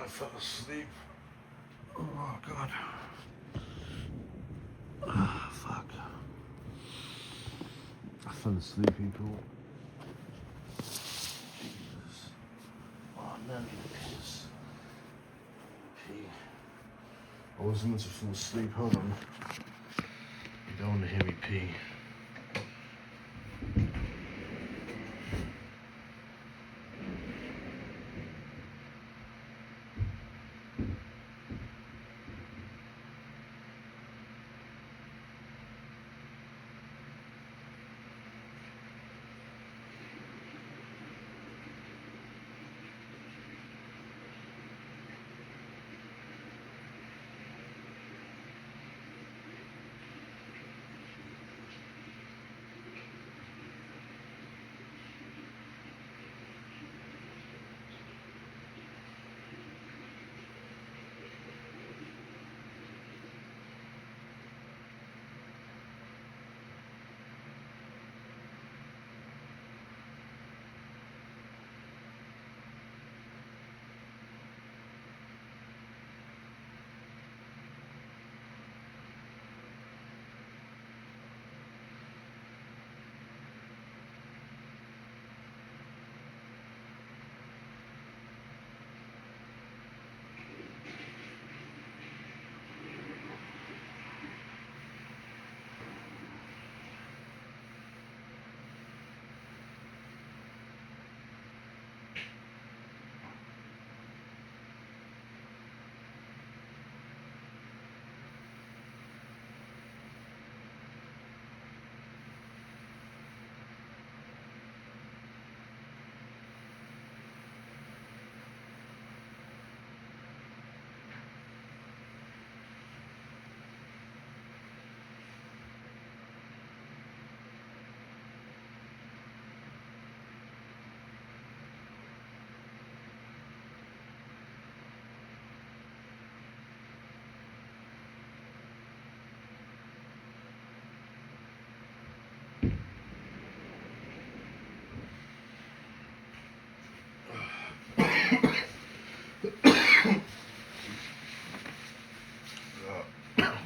I fell asleep. Oh god. Fuck. I fell asleep, people. Jesus. Oh, no, I'm gonna piss. Pee. I wasn't meant to fall asleep. Hold on. You don't want to hear me pee.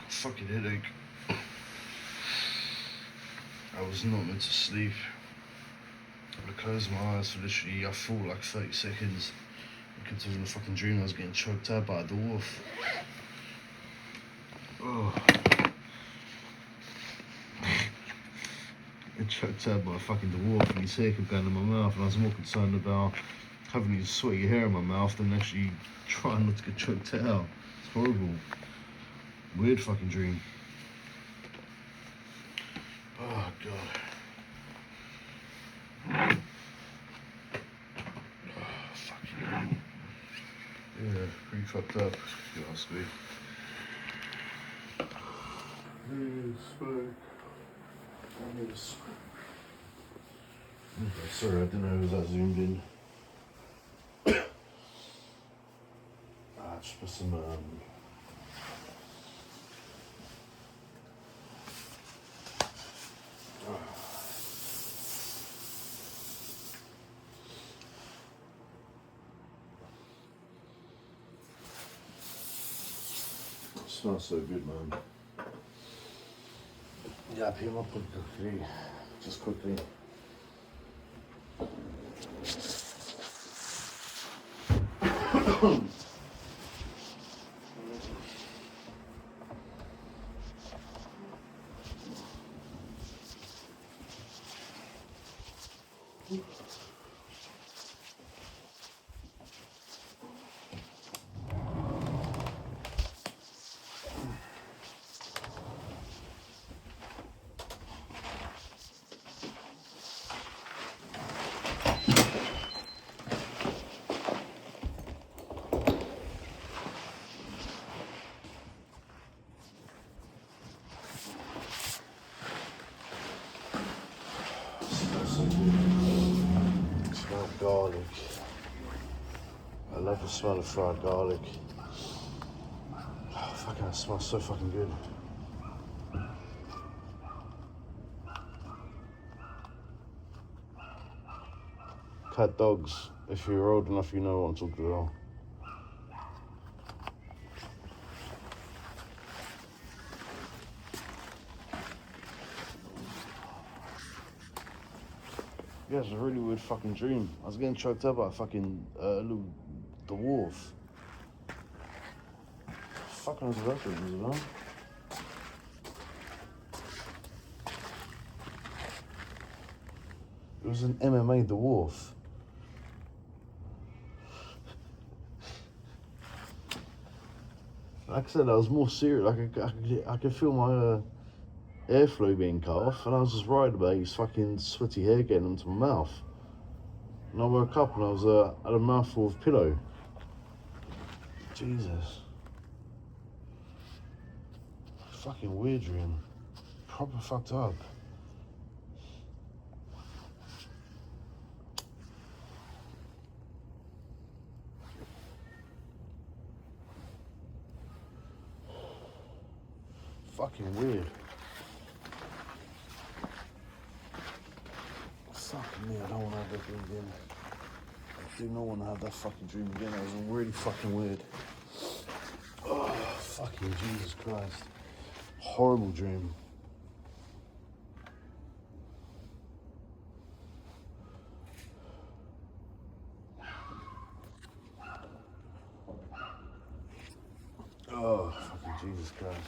Fucking headache. I was not meant to sleep. I closed my eyes for literally, I thought like 30 seconds. I could have in a fucking dream I was getting choked out by a dwarf. Oh. Get choked out by a fucking dwarf and his hair kept going in my mouth, and I was more concerned about having his sweaty hair in my mouth than actually trying not to get choked out. It's horrible. Weird fucking dream. Oh god. Oh, fucking hell. Yeah, pretty fucked up, if you ask me. I need a smoke. I need a smoke. Okay, sorry, I didn't know it was that zoomed in. Just put some it smells so good, man. Yeah, I pee him up quickly. Just quickly. Garlic. I love the smell of fried garlic. Oh, fucking, it smells so fucking good. Cat dogs, if you're old enough, you know what I'm talking about. Yeah, it's a really weird fucking dream. I was getting choked up by a fucking little dwarf. Fucking resurrected as well. It was an MMA dwarf. Like I said, I was more serious. Like I could feel my airflow being cut off, and I was just worried about his fucking sweaty hair getting into my mouth. And I woke up and I was had a mouthful of pillow. Jesus. Fucking weird dream. Proper fucked up. Fucking weird. Fuck me, I don't want to have that dream again. I do not want to have that fucking dream again. That was really fucking weird. Oh, fucking Jesus Christ. Horrible dream. Oh, fucking Jesus Christ.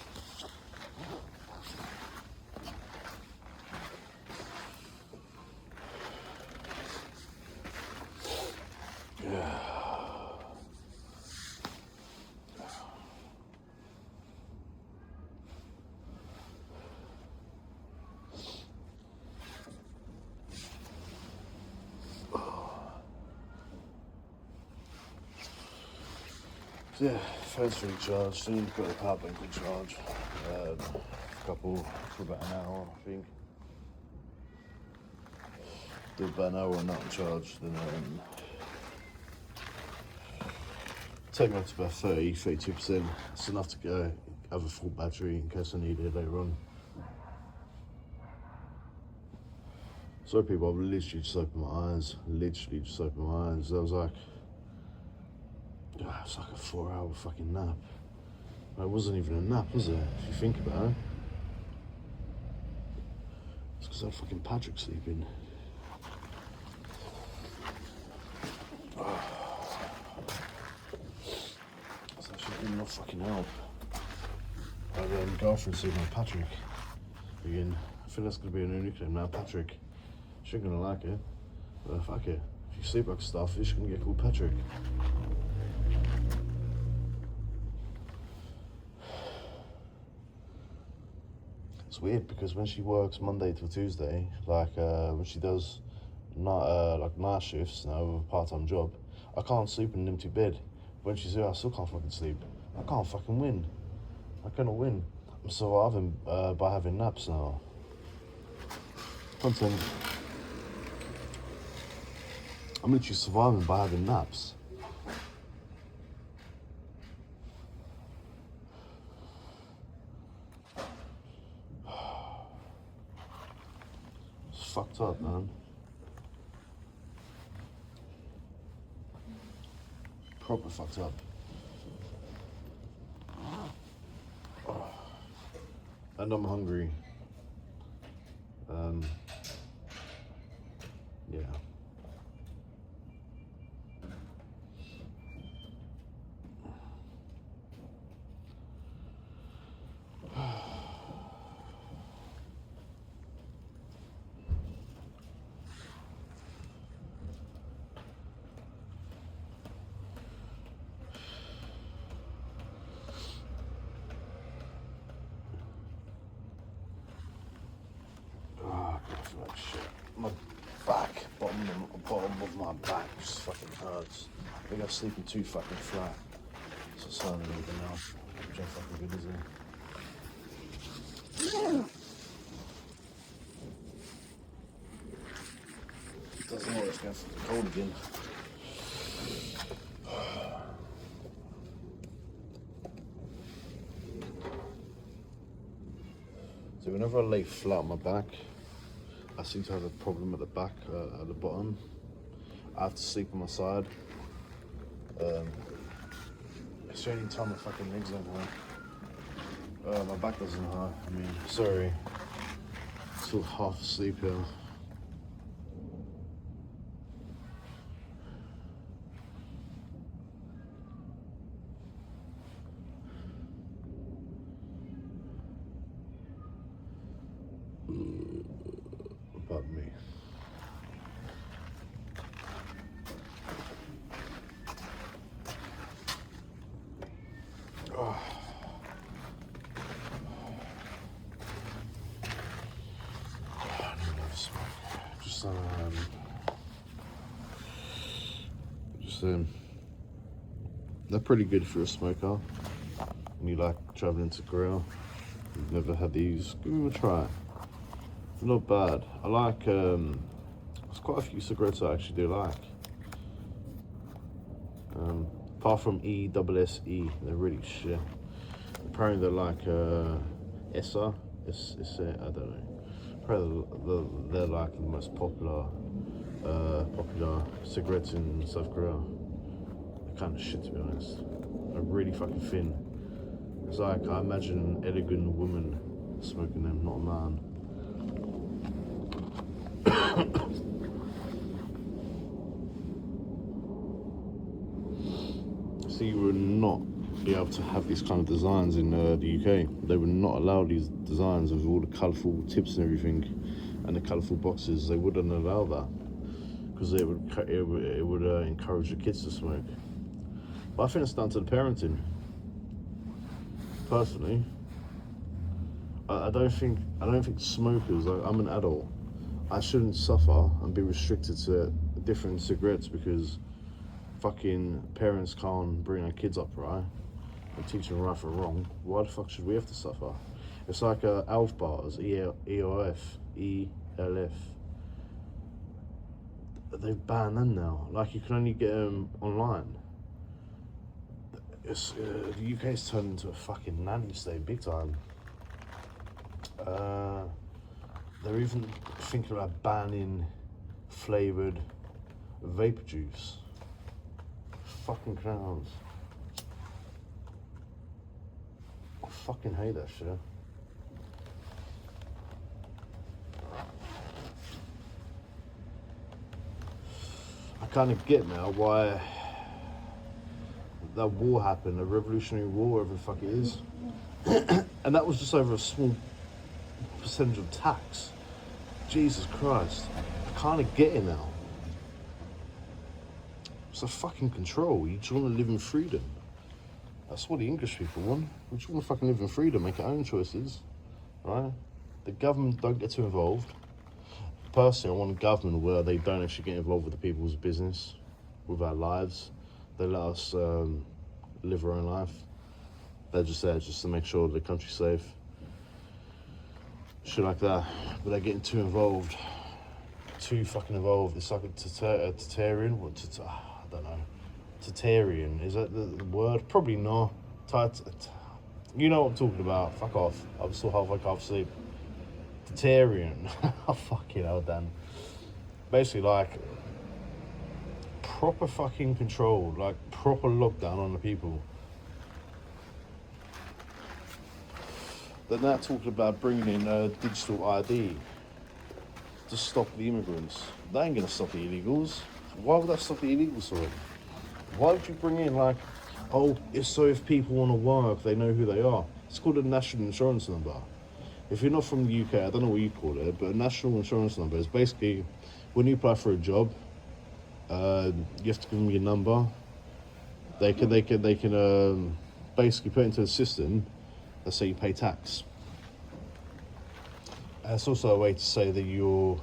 Yeah. So yeah, phone's fully charged. Soon got the power bank on charge. For about an hour, I think. Do about an hour and not on charge, then take me up to about 32%. It's enough to go have a full battery in case I need it later on. So people, I've literally just opened my eyes. Literally just opened my eyes. I was like, it's like a 4-hour fucking nap. It wasn't even a nap, was it? If you think about it. It's because I had fucking Patrick sleeping. It's actually been no fucking help. I had my girlfriend sleeping with Patrick. Again, I think that's gonna be a new nickname now, Patrick. She's gonna like it. But fuck it. If you sleep like starfish, you're gonna get called Patrick. It's weird because when she works Monday till Tuesday, like when she does night shifts now with a part-time job, I can't sleep in an empty bed. When she's here, I still can't fucking sleep. I can't fucking win. I cannot win. I'm surviving by having naps now. Content. I'm literally surviving by having naps. It's fucked up, man. Proper fucked up. And I'm hungry. Yeah. Like shit. My back, bottom of my back just fucking hurts. I think I'm sleeping too fucking flat. So it's starting to even now. Which ain't fucking good, is it? Doesn't know it's getting fucking cold again. So whenever I lay flat on my back, I seem to have a problem at the back, at the bottom. I have to sleep on my side. It's the only time my fucking legs don't hurt. My back doesn't hurt. I mean, sorry. Still half asleep here. they're pretty good for a smoker. And you like traveling to Korea, you've never had these, give them a try. They're not bad. I like, there's quite a few cigarettes I actually do like. Apart from ESSE, they're really shit. Apparently they're like ESSA, I don't know. Apparently they're like the most popular cigarettes in South Korea. They're kind of shit, to be honest. They're really fucking thin. It's like, I imagine an elegant woman smoking them, not a man. So you would not be able to have these kind of designs in the UK. They would not allow these designs with all the colourful tips and everything, and the colourful boxes. They wouldn't allow that because it would encourage the kids to smoke. But I think it's down to the parenting. Personally, I don't think smokers. I'm an adult. I shouldn't suffer and be restricted to different cigarettes because fucking parents can't bring their kids up right and teach them right from wrong. Why the fuck should we have to suffer? It's like ELF bars, ELF. They've banned them now. Like you can only get them online. The UK's turned into a fucking nanny state big time. They're even thinking about banning flavoured vapor juice. Fucking clowns. I fucking hate that shit. I kind of get now why that war happened, a revolutionary war, whatever the fuck it is. And that was just over a small percentage of tax. Jesus Christ. I kind of get it now. It's a fucking control. You just want to live in freedom. That's what the English people want. We just want to fucking live in freedom, make our own choices, right? The government don't get too involved. Personally, I want a government where they don't actually get involved with the people's business, with our lives. They let us live our own life. They're just there just to make sure the country's safe. Shit like that. But they're getting too involved. Too fucking involved. It's like a Tatarian. I don't know. Tatarian. Is that the word? Probably not. You know what I'm talking about. Fuck off. I'm still half asleep. Tatarian. Oh, fucking hell, Dan. Basically, like, proper fucking control, like proper lockdown on the people. They're now talking about bringing in digital ID to stop the immigrants. That ain't gonna stop the illegals. Why would that stop the illegals, sorry? Why would you bring in like, oh, it's so if people want to work, they know who they are. It's called a national insurance number. If you're not from the UK, I don't know what you call it, but a national insurance number is basically when you apply for a job, you have to give them your number. They can basically put it into a system. Let's say you pay tax. And it's also a way to say that you're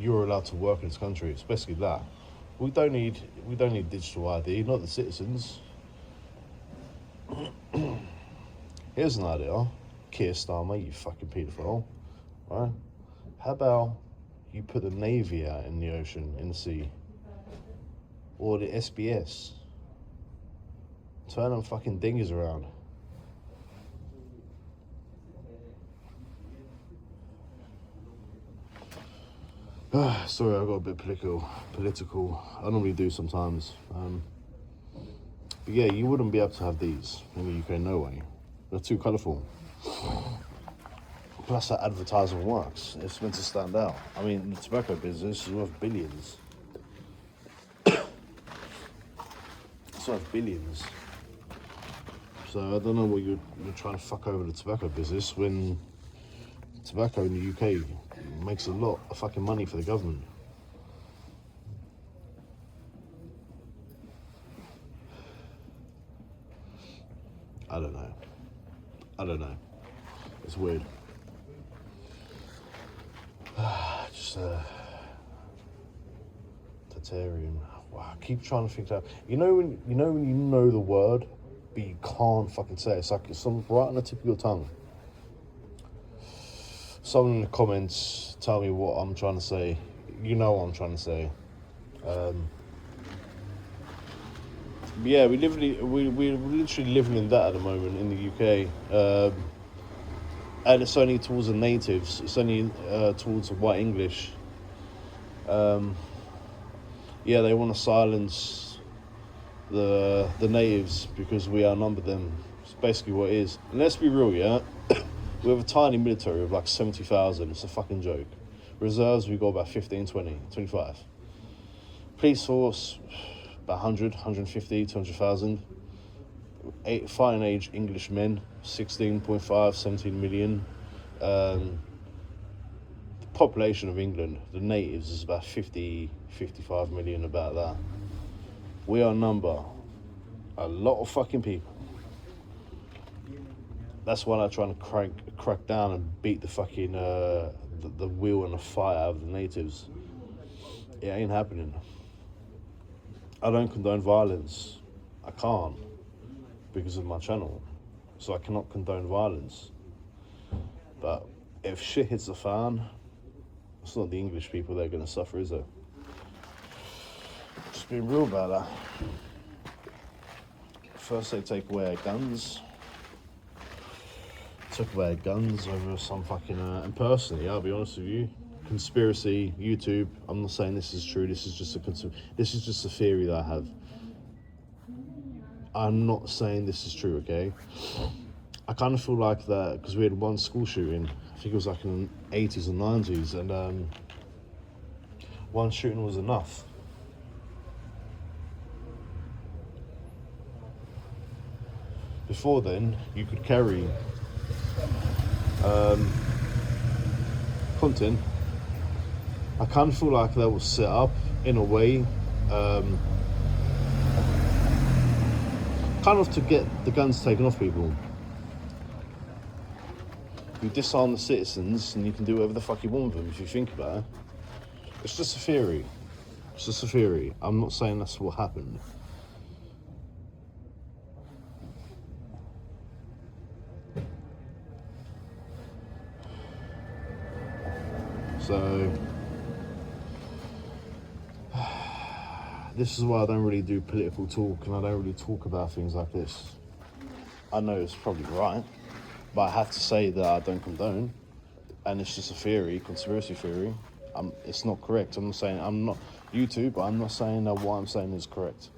allowed to work in this country. It's basically that. We don't need digital ID, not the citizens. Here's an idea. Keir Starmer, you fucking paedophile, right? How about you put the Navy out in the ocean, in the sea? Or the SBS. Turn them fucking dinghies around. Sorry, I got a bit political. I normally do sometimes. But yeah, you wouldn't be able to have these in the UK, no way. They're too colourful. Plus that advertising works. It's meant to stand out. I mean, the tobacco business is worth billions. It's worth billions. So I don't know what you're trying to fuck over the tobacco business when tobacco in the UK makes a lot of fucking money for the government. I don't know. It's weird. Tatarian. Wow, I keep trying to think that. You know when you know the word, but you can't fucking say it. It's like it's right on the tip of your tongue. Someone in the comments tell me what I'm trying to say. You know what I'm trying to say. But yeah, we're literally living in that at the moment in the UK. And it's only towards the natives. It's only towards the white English. Yeah, they want to silence the natives because we outnumber them. It's basically what it is. And let's be real, yeah? We have a tiny military of like 70,000. It's a fucking joke. Reserves, we've got about 15, 20, 25. Police force, about 100, 150, 200,000. Fighting age English men, 16.5, 17 million. The population of England, the natives, is about 50, 55 million, about that. We outnumber a lot of fucking people. That's why they're trying to crack down and beat the fucking the will and the fight out of the natives. It ain't happening. I don't condone violence. I can't because of my channel, so I cannot condone violence. But if shit hits the fan, it's not the English people that are going to suffer, is it? Just being real about that. First they take away our guns. Took away our guns over some fucking... and personally, I'll be honest with you, conspiracy, YouTube, I'm not saying this is true, this is just a theory that I have. I'm not saying this is true, okay? I kind of feel like that, because we had one school shooting, I think it was like in the 80s and 90s, and one shooting was enough. Before then, you could carry content. I kind of feel like that was set up in a way, kind of to get the guns taken off people. You disarm the citizens and you can do whatever the fuck you want with them if you think about it. It's just a theory. It's just a theory. I'm not saying that's what happened. So, this is why I don't really do political talk and I don't really talk about things like this. I know it's probably right, but I have to say that I don't condone, and it's just a theory, conspiracy theory. It's not correct. I'm not YouTube, but I'm not saying that what I'm saying is correct.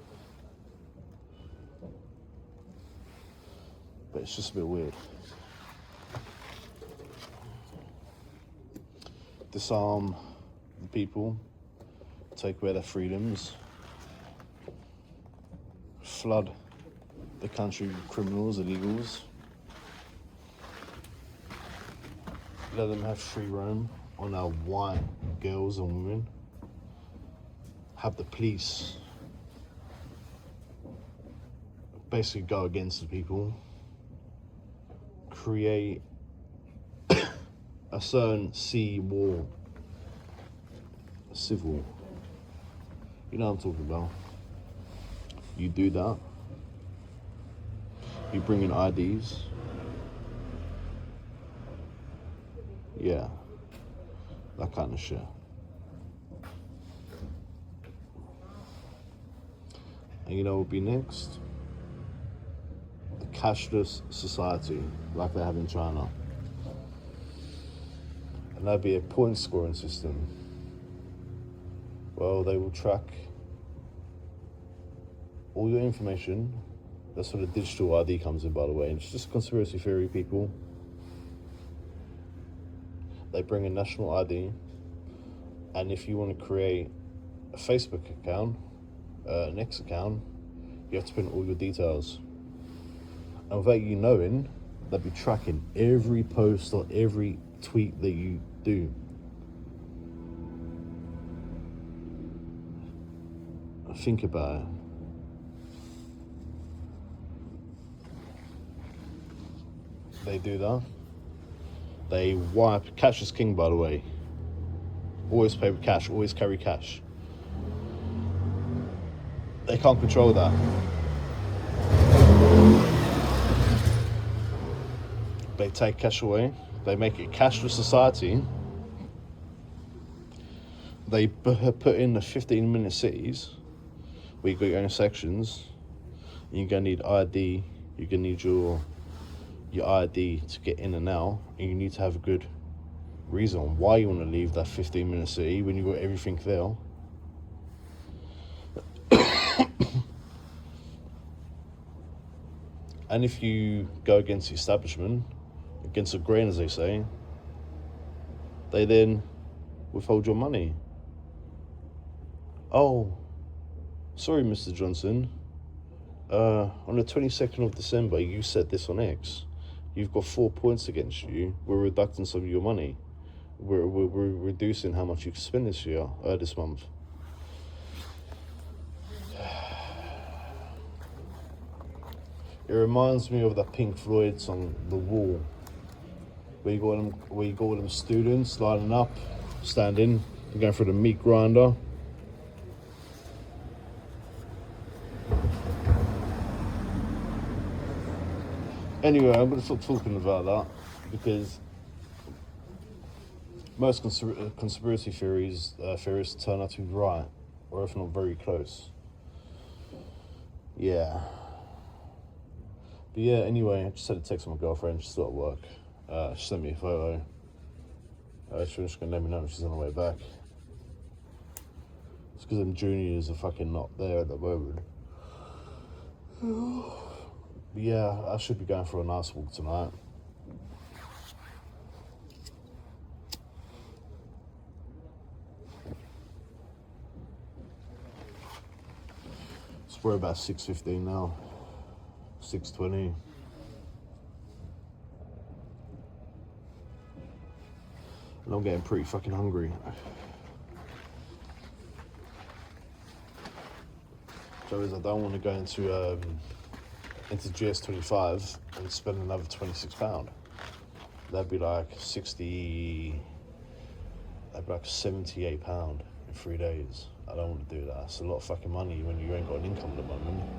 But it's just a bit weird. Disarm the people, take away their freedoms, flood the country with criminals, illegals, let them have free roam on our white girls and women, have the police basically go against the people, create a certain sea war, civil. You know what I'm talking about. You do that. You bring in IDs. Yeah, that kind of shit. And you know what will be next? The cashless society, like they have in China. And that'd be a point scoring system. Well, they will track all your information. That's where the digital ID comes in, by the way. And it's just conspiracy theory, people. They bring a national ID. And if you want to create a Facebook account, an X account, you have to put in all your details. And without you knowing, they'll be tracking every post or every tweet that you do. Think about it. They do that. They wipe. Cash is king, by the way. Always pay with cash, always carry cash. They can't control that. They take cash away. They make it cashless society. They put in the 15-minute cities where you got your own sections. You're gonna need ID. You're gonna need your ID to get in and out, and you need to have a good reason why you want to leave that 15-minute city when you got everything there. And if you go against the establishment, against the grain, as they say, they then withhold your money. Oh, sorry, Mr. Johnson. On the 22nd of December, you said this on X. You've got 4 points against you. We're reducting some of your money. We're reducing how much you can spend this year, this month. It reminds me of that Pink Floyd song, The Wall, where you got all them students lining up, standing, going through the meat grinder. Anyway, I'm going to stop talking about that because most conspiracy theorists turn out to be right, or if not very close. Yeah. But yeah, anyway, I just had to text my girlfriend. She's still at work. She sent me a photo. She's just going to let me know if she's on the way back. It's because them juniors are fucking not there at the moment. But yeah, I should be going for a nice walk tonight. It's probably about 6:15 now. 6:20. And I'm getting pretty fucking hungry. So is I don't want to go into GS25 and spend another £26. That'd be like £78 in 3 days. I don't want to do that. It's a lot of fucking money when you ain't got an income at the moment.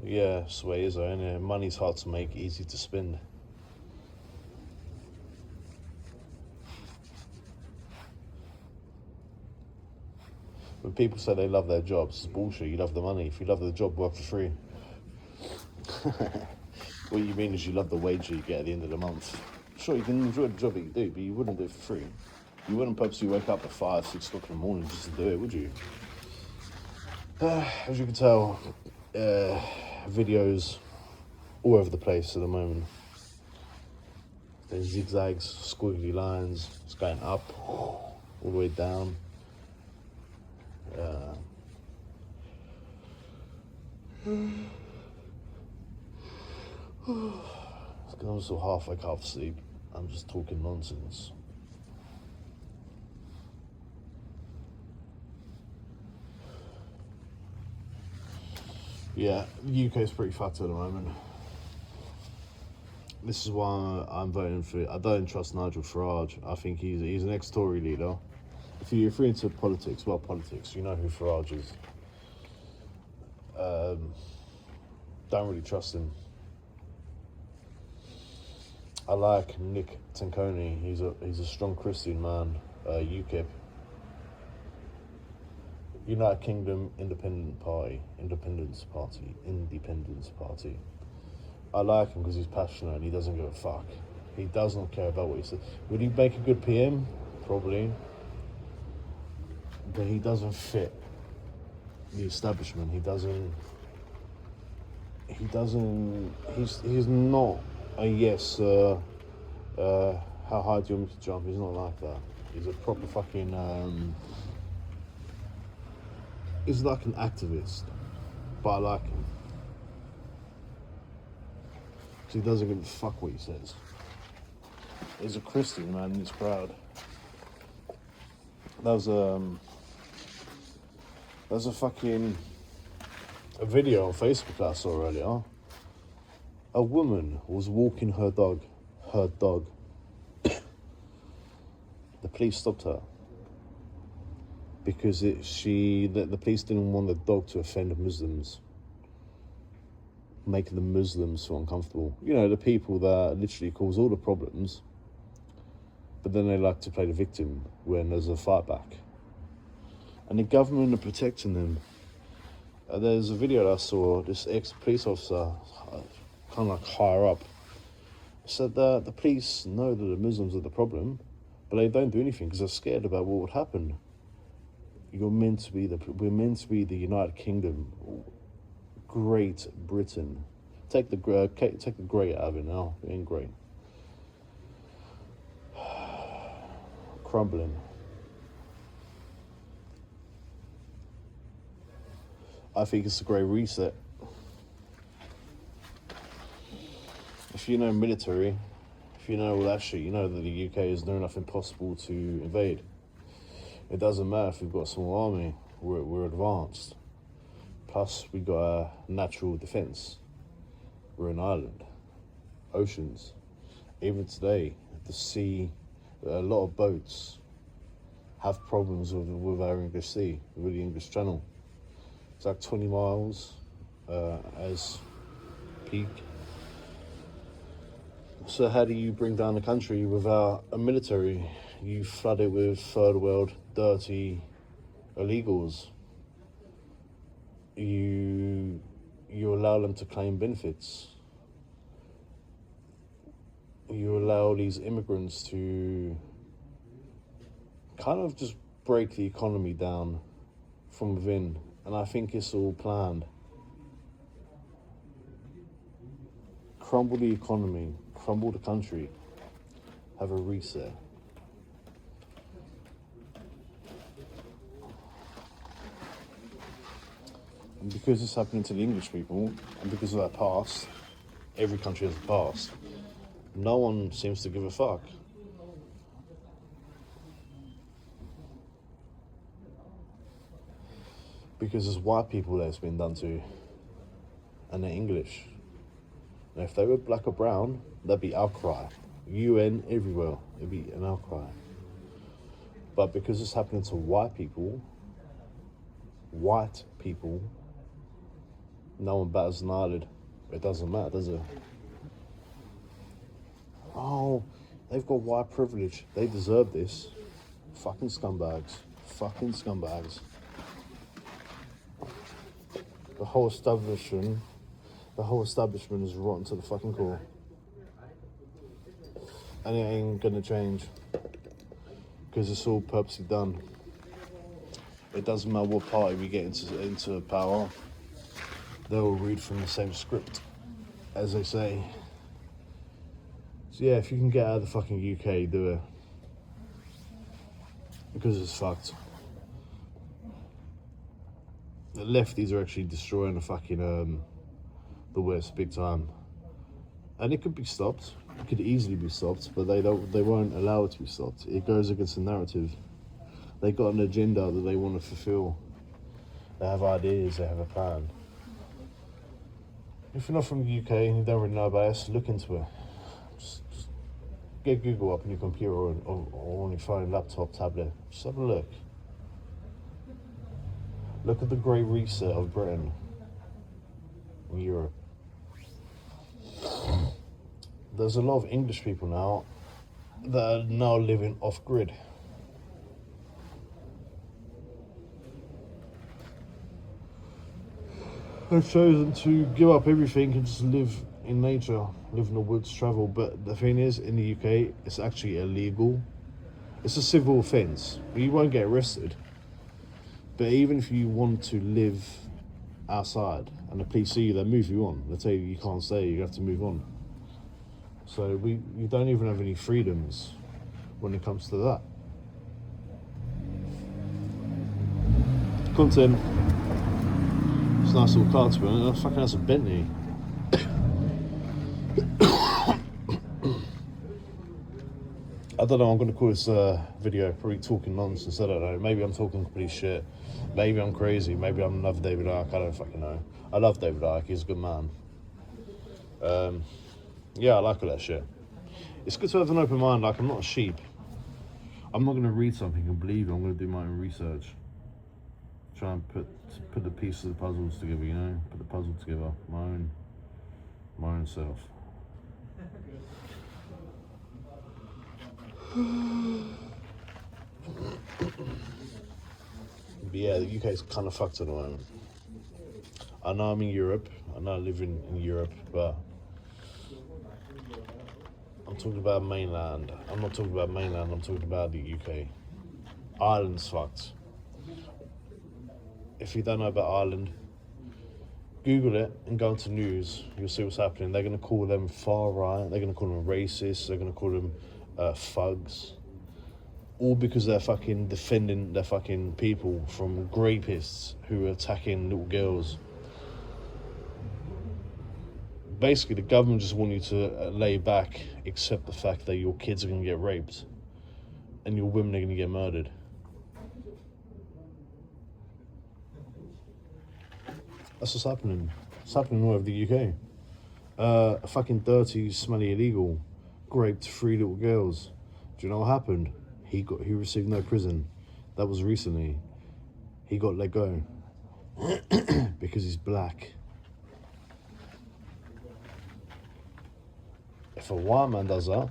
Yeah, that's the way it is, though, innit? Money's hard to make, easy to spend. When people say they love their jobs, it's bullshit. You love the money. If you love the job, work for free. What you mean is you love the wage you get at the end of the month. Sure, you can enjoy the job that you do, but you wouldn't do it for free. You wouldn't purposely wake up at 5, 6 o'clock in the morning just to do it, would you? As you can tell, videos all over the place at the moment. There's zigzags, squiggly lines. It's going up, all the way down. I'm so half awake, half asleep. I'm just talking nonsense. Yeah, the UK is pretty fucked at the moment. This is why I'm voting for. I don't trust Nigel Farage. I think he's an ex-Tory leader. If you're into politics, you know who Farage is. Don't really trust him. I like Nick Tanconi. He's a strong Christian man. UKIP. United Kingdom Independence Party. I like him because he's passionate and he doesn't give a fuck. He does not care about what he says. Would he make a good PM? Probably. But he doesn't fit the establishment. He's not a yes, how high do you want me to jump? He's not like that. He's a proper fucking, he's like an activist, but I like him. Because he doesn't give a fuck what he says. He's a Christian man and he's proud. That was a video on Facebook I saw earlier. A woman was walking her dog The police stopped her because the police didn't want the dog to offend Muslims, making the Muslims feel uncomfortable. You know, the people that literally cause all the problems, but then they like to play the victim when there's a fight back. And the government are protecting them. There's a video that I saw, this ex-police officer, kind of like higher up, said that the police know that the Muslims are the problem, but they don't do anything because they're scared about what would happen. We're meant to be the United Kingdom, Great Britain. Take the great out of it now. It ain't great. Crumbling. I think it's a great reset. If you know military, if you know all that shit, you know that the UK is near enough impossible to invade. It doesn't matter if we've got a small army, we're advanced. Plus, we got a natural defense. We're an island, oceans. Even today, the sea, a lot of boats have problems with our English Sea, with the English Channel. It's like 20 miles as peak. So how do you bring down the country without a military? You flood it with third world, dirty illegals. You allow them to claim benefits. You allow these immigrants to kind of just break the economy down from within. And I think it's all planned. Crumble the economy, crumble the country, have a reset. And because it's happening to the English people, and because of our past, every country has a past, no one seems to give a fuck. Because there's white people that it's been done to, and they're English. And if they were black or brown, there'd be outcry. UN everywhere, it'd be an outcry. But because it's happening to white people, no one bats an eyelid. It doesn't matter, does it? Oh, they've got white privilege. They deserve this. Fucking scumbags. Fucking scumbags. The whole establishment is rotten to the fucking core. And it ain't gonna change. Because it's all purposely done. It doesn't matter what party we get into power. They'll read from the same script, as they say. So yeah, if you can get out of the fucking UK, do it. Because it's fucked. The lefties are actually destroying the fucking the West big time, and it could be stopped. It could easily be stopped, but they won't allow it to be stopped. It goes against the narrative. They got an agenda that they want to fulfill. They have ideas. They have a plan. If you're not from the UK and you don't really know about us, look into it. Just get Google up on your computer or on your phone, laptop, tablet. Just have a look. Look at the Great Reset of Britain and Europe. There's a lot of English people now that are now living off-grid. They've chosen to give up everything and just live in nature, live in the woods, travel. But the thing is, in the UK, it's actually illegal. It's a civil offence. You won't get arrested. But even if you want to live outside and the police see you, they move you on. They tell you can't stay, you have to move on. So we don't even have any freedoms when it comes to that. Content. It's a nice little car to be honest. Fucking that's a Bentley. I don't know, I'm going to call this video probably talking nonsense, I don't know. Maybe I'm talking complete shit. Maybe I'm crazy. Maybe I'm another David Icke, I don't fucking know. I love David Icke, he's a good man. Yeah, I like all that shit. It's good to have an open mind, like I'm not a sheep. I'm not gonna read something and believe it. I'm gonna do my own research. Try and put the pieces of the puzzles together. You know, put the puzzle together. My own self. But yeah, the UK's kind of fucked at the moment. I know I'm in Europe. I know I live in Europe, but I'm talking about mainland. I'm not talking about mainland. I'm talking about the UK. Ireland's fucked. If you don't know about Ireland, Google it and go into news. You'll see what's happening. They're going to call them far right. They're going to call them racist. They're going to call them thugs. All because they're fucking defending their fucking people from rapists who are attacking little girls. Basically, the government just want you to lay back, accept the fact that your kids are going to get raped and your women are going to get murdered. That's what's happening. It's happening all over the UK. A fucking dirty, smelly illegal raped 3 little girls. Do you know what happened? He received no prison. That was recently. He got let go because he's black. If a white man does that,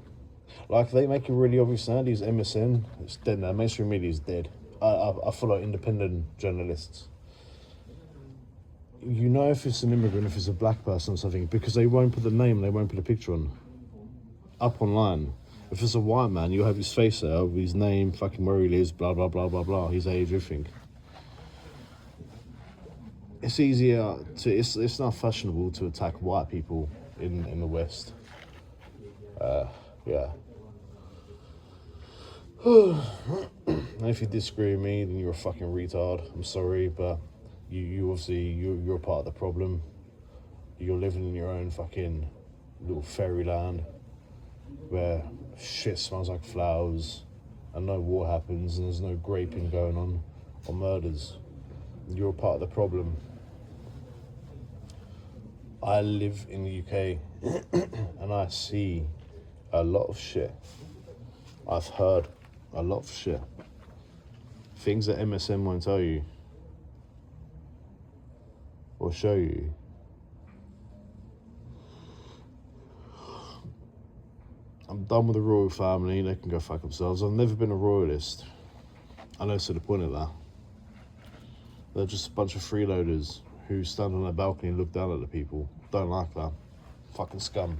like they make it really obvious now, these MSN, it's dead now. Mainstream media is dead. I follow independent journalists. You know if it's an immigrant, if it's a black person or something, because they won't put the name, they won't put a picture on. Up online. If it's a white man, you'll have his face there, his name, fucking where he lives, blah, blah, blah, blah, blah, his age, everything. It's easier to, it's not fashionable to attack white people in the West. Yeah. And if you disagree with me, then you're a fucking retard. I'm sorry, but you obviously, you're a part of the problem. You're living in your own fucking little fairyland where shit smells like flowers and no war happens and there's no raping going on or murders. You're a part of the problem. I live in the UK and I see a lot of shit. I've heard a lot of shit. Things that MSN won't tell you or show you. I'm done with the royal family, they can go fuck themselves. I've never been a royalist. I know to the point of that. They're just a bunch of freeloaders who stand on their balcony and look down at the people. Don't like that. Fucking scum.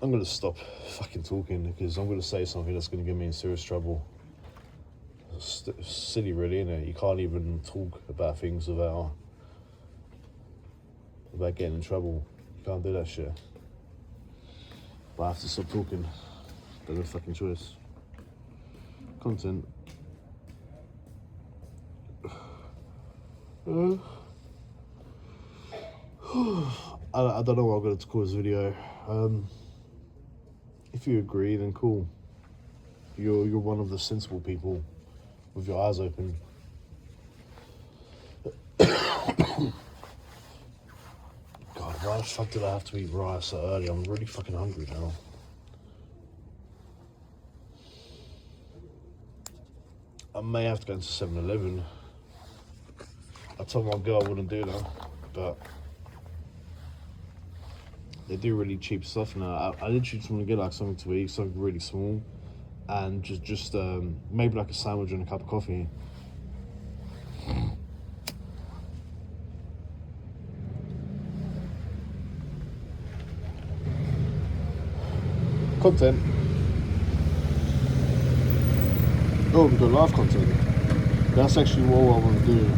I'm gonna stop fucking talking because I'm gonna say something that's gonna get me in serious trouble. It's silly really, isn't it? You can't even talk about things without getting in trouble. You can't do that shit. But I have to stop talking. There's no fucking choice. Content. I don't know what I'm going to call this video. If you agree, then cool. You're one of the sensible people with your eyes open. God, why the fuck did I have to eat rice so early? I'm really fucking hungry now. I may have to go into 7-Eleven. I told my girl I wouldn't do that, but they do really cheap stuff now. I literally just want to get like something to eat, something really small, and just maybe like a sandwich and a cup of coffee. Content. Oh, we've got live content. That's actually what I want to do.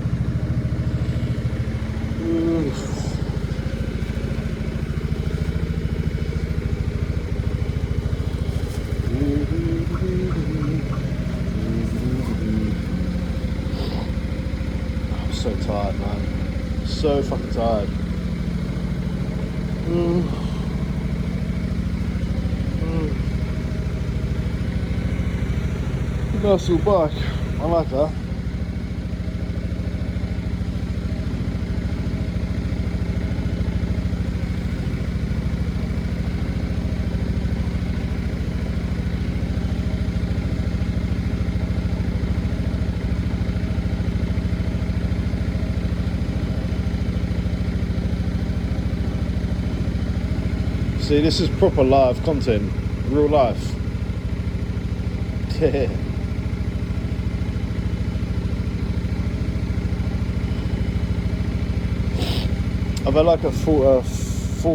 I'm so tired, man. So fucking tired. Nice little bike. I like that. See, this is proper live content, real life. I've had like four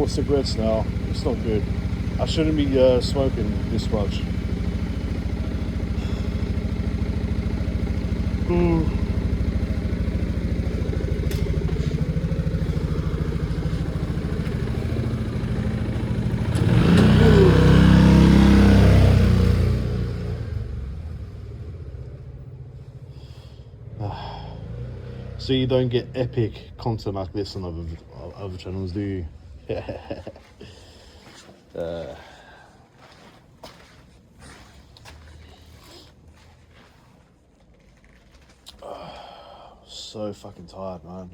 cigarettes now. It's not good. I shouldn't be smoking this much. So you don't get epic content like this on other channels, do you? So fucking tired, man.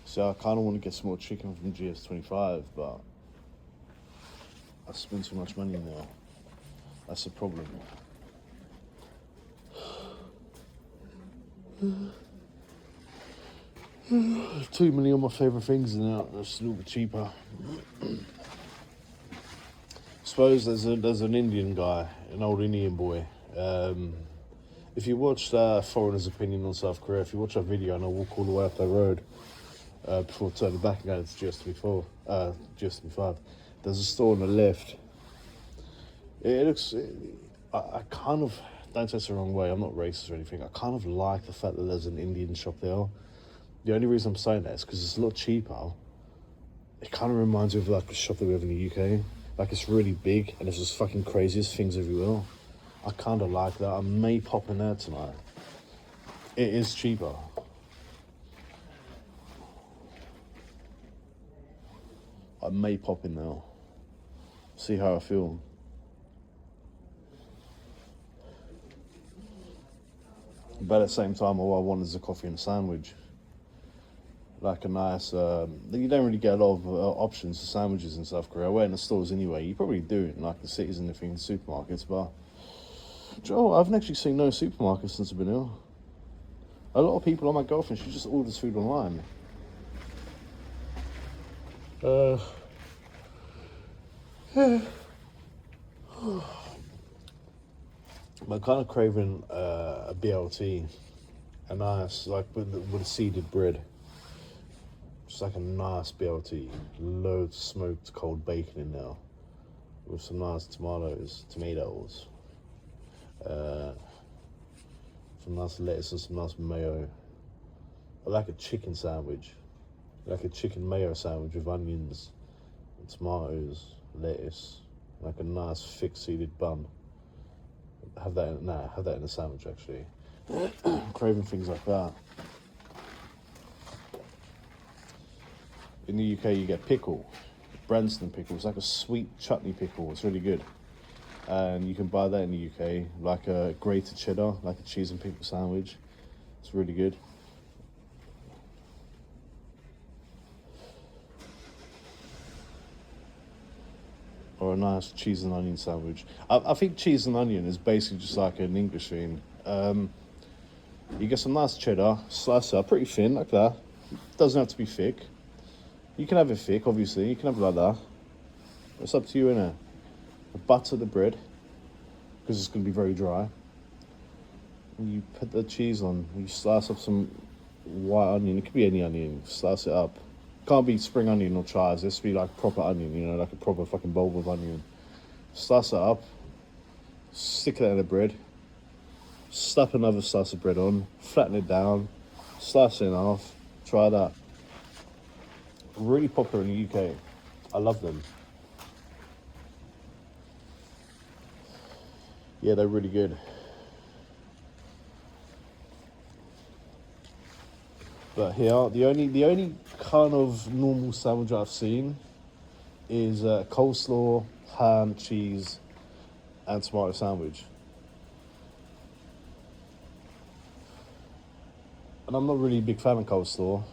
So I kind of want to get some more chicken from GS25, but I spend too much money now. That's the problem. Too many of my favourite things are now just a little bit cheaper. Suppose there's an Indian guy, an old Indian boy. If you watched Foreigner's Opinion on South Korea, if you watch that video and I walk all the way up that road before turning back and going to GS25, there's a store on the left. It looks, I kind of, don't take it the wrong way, I'm not racist or anything, I kind of like the fact that there's an Indian shop there. The only reason I'm saying that is because it's a lot cheaper. It kind of reminds me of like the shop that we have in the UK. Like it's really big and there's just fucking craziest things everywhere. I kind of like that. I may pop in there tonight. It is cheaper. I may pop in there. See how I feel. But at the same time, all I want is a coffee and a sandwich. Like a nice, you don't really get a lot of options for sandwiches in South Korea. We're in the stores anyway. You probably do in like the cities and everything, supermarkets, but Joe, I haven't actually seen no supermarkets since I've been here. A lot of people, my girlfriend, she just orders food online. I'm kind of craving a BLT, a nice, like with a seeded bread. Just like a nice BLT, loads of smoked cold bacon in there, with some nice tomatoes, some nice lettuce and some nice mayo. I like a chicken sandwich, like a chicken mayo sandwich with onions, and tomatoes, lettuce, like a nice thick seeded bun. Have that in a sandwich actually. I'm craving things like that. In the UK, you get pickle, Branston pickle. It's like a sweet chutney pickle. It's really good. And you can buy that in the UK, like a grated cheddar, like a cheese and pickle sandwich. It's really good. Or a nice cheese and onion sandwich. I think cheese and onion is basically just like an English thing. You get some nice cheddar, slice it up pretty thin, like that. Doesn't have to be thick. You can have it thick, obviously. You can have it like that. It's up to you, innit? Butter the bread, because it's going to be very dry. And you put the cheese on. You slice up some white onion. It could be any onion. Slice it up. Can't be spring onion or chives. It has to be like proper onion, you know, like a proper fucking bulb of onion. Slice it up. Stick that in the bread. Slap another slice of bread on. Flatten it down. Slice it in half. Try that. Really popular in the UK. I love them. Yeah, they're really good. But here, the only kind of normal sandwich I've seen is coleslaw, ham, cheese, and tomato sandwich. And I'm not really a big fan of coleslaw,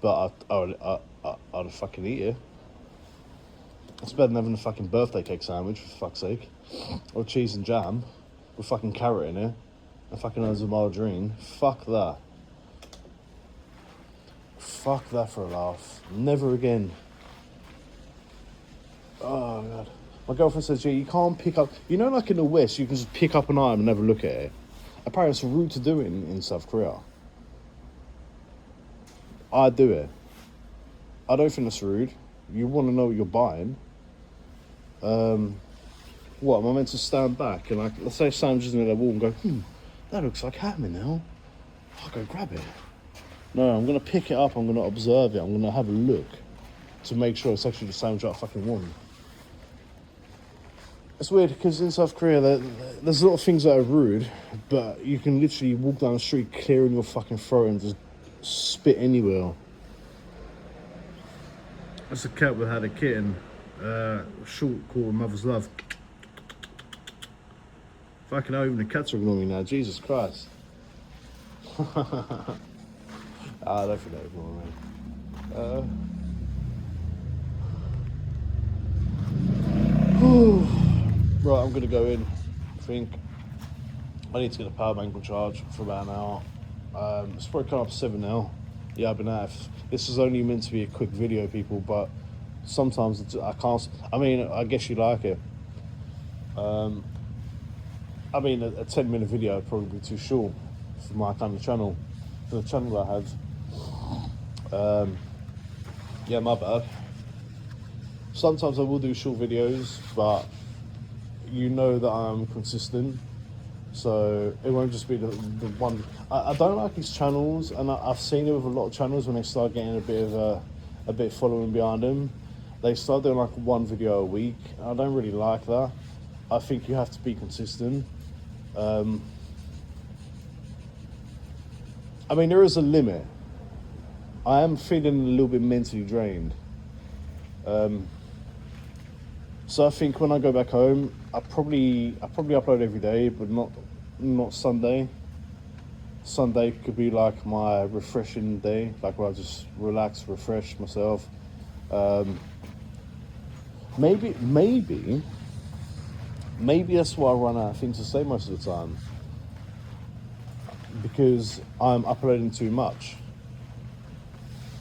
but I'd fucking eat it. It's better than having a fucking birthday cake sandwich, for fuck's sake. Or cheese and jam. with fucking carrot in it and fucking loads of margarine. Fuck that. Fuck that for a laugh. Never again. Oh, God. My girlfriend says, yeah, you can't pick up... You know, like in the West, you can just pick up an item and never look at it. Apparently, it's rude to do it in South Korea. I do it. I don't think that's rude. You want to know what you're buying. What, am I meant to stand back and, like, let's say Sam's just in the wall and go, that looks like happening now. I'll go grab it. No, I'm going to pick it up, I'm going to observe it, I'm going to have a look to make sure it's actually the sandwich I fucking want. It's weird because in South Korea there's a lot of things that are rude, but you can literally walk down the street clearing your fucking throat and just spit anywhere. That's a cat that had a kitten, short called Mother's Love. Fucking hell, even the cats are ignoring me now, Jesus Christ. I don't think they're ignoring me. Right, I'm gonna go in. I think I need to get a power bank on charge for about an hour. It's probably come up to 7 now. Yeah, I've been out. This is only meant to be a quick video, people, but sometimes I can't. I mean, I guess you like it. I mean, a 10-minute video would probably be too short for my kind of channel, for the channel I have. Yeah, my bad. Sometimes I will do short videos, but you know that I'm consistent, so it won't just be the one. I don't like these channels, and I've seen it with a lot of channels when they start getting a bit following behind them. They start doing like one video a week. I don't really like that. I think you have to be consistent. I mean, there is a limit. I am feeling a little bit mentally drained. So I think when I go back home, I probably upload every day, but not Sunday. Sunday could be like my refreshing day, like where I just relax, refresh myself. Maybe that's why I run out of things to say most of the time, because I'm uploading too much.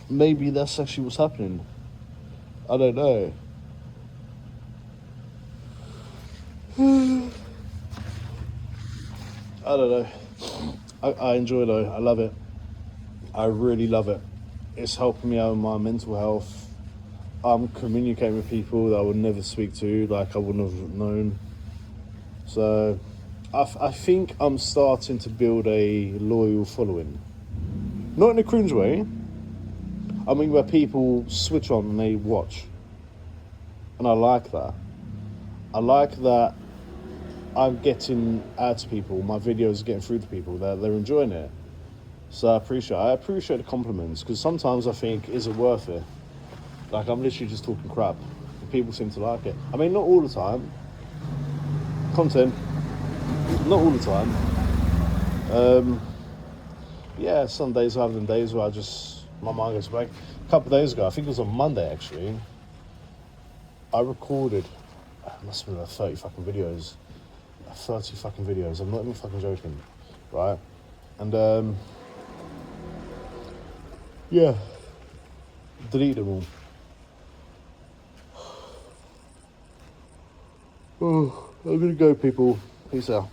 Maybe that's actually what's happening. I don't know. I don't know. I enjoy it though. I love it. I really love it. It's helping me out with my mental health. I'm communicating with people that I would never speak to, like I wouldn't have known. So I think I'm starting to build a loyal following. Not in a cringe way. I mean where people switch on and they watch. And I like that. I like that I'm getting out to people, my videos are getting through to people, they're enjoying it. So I appreciate the compliments, because sometimes I think, is it worth it? Like, I'm literally just talking crap, and people seem to like it. I mean, not all the time. Content, not all the time. Yeah, some days I have them days where my mind goes blank. A couple of days ago, I think it was on Monday actually, I recorded, it must have been like 30 fucking videos. 30 fucking videos, I'm not even fucking joking, right? And yeah, delete them all. Oh, I'm gonna go, people. Peace out.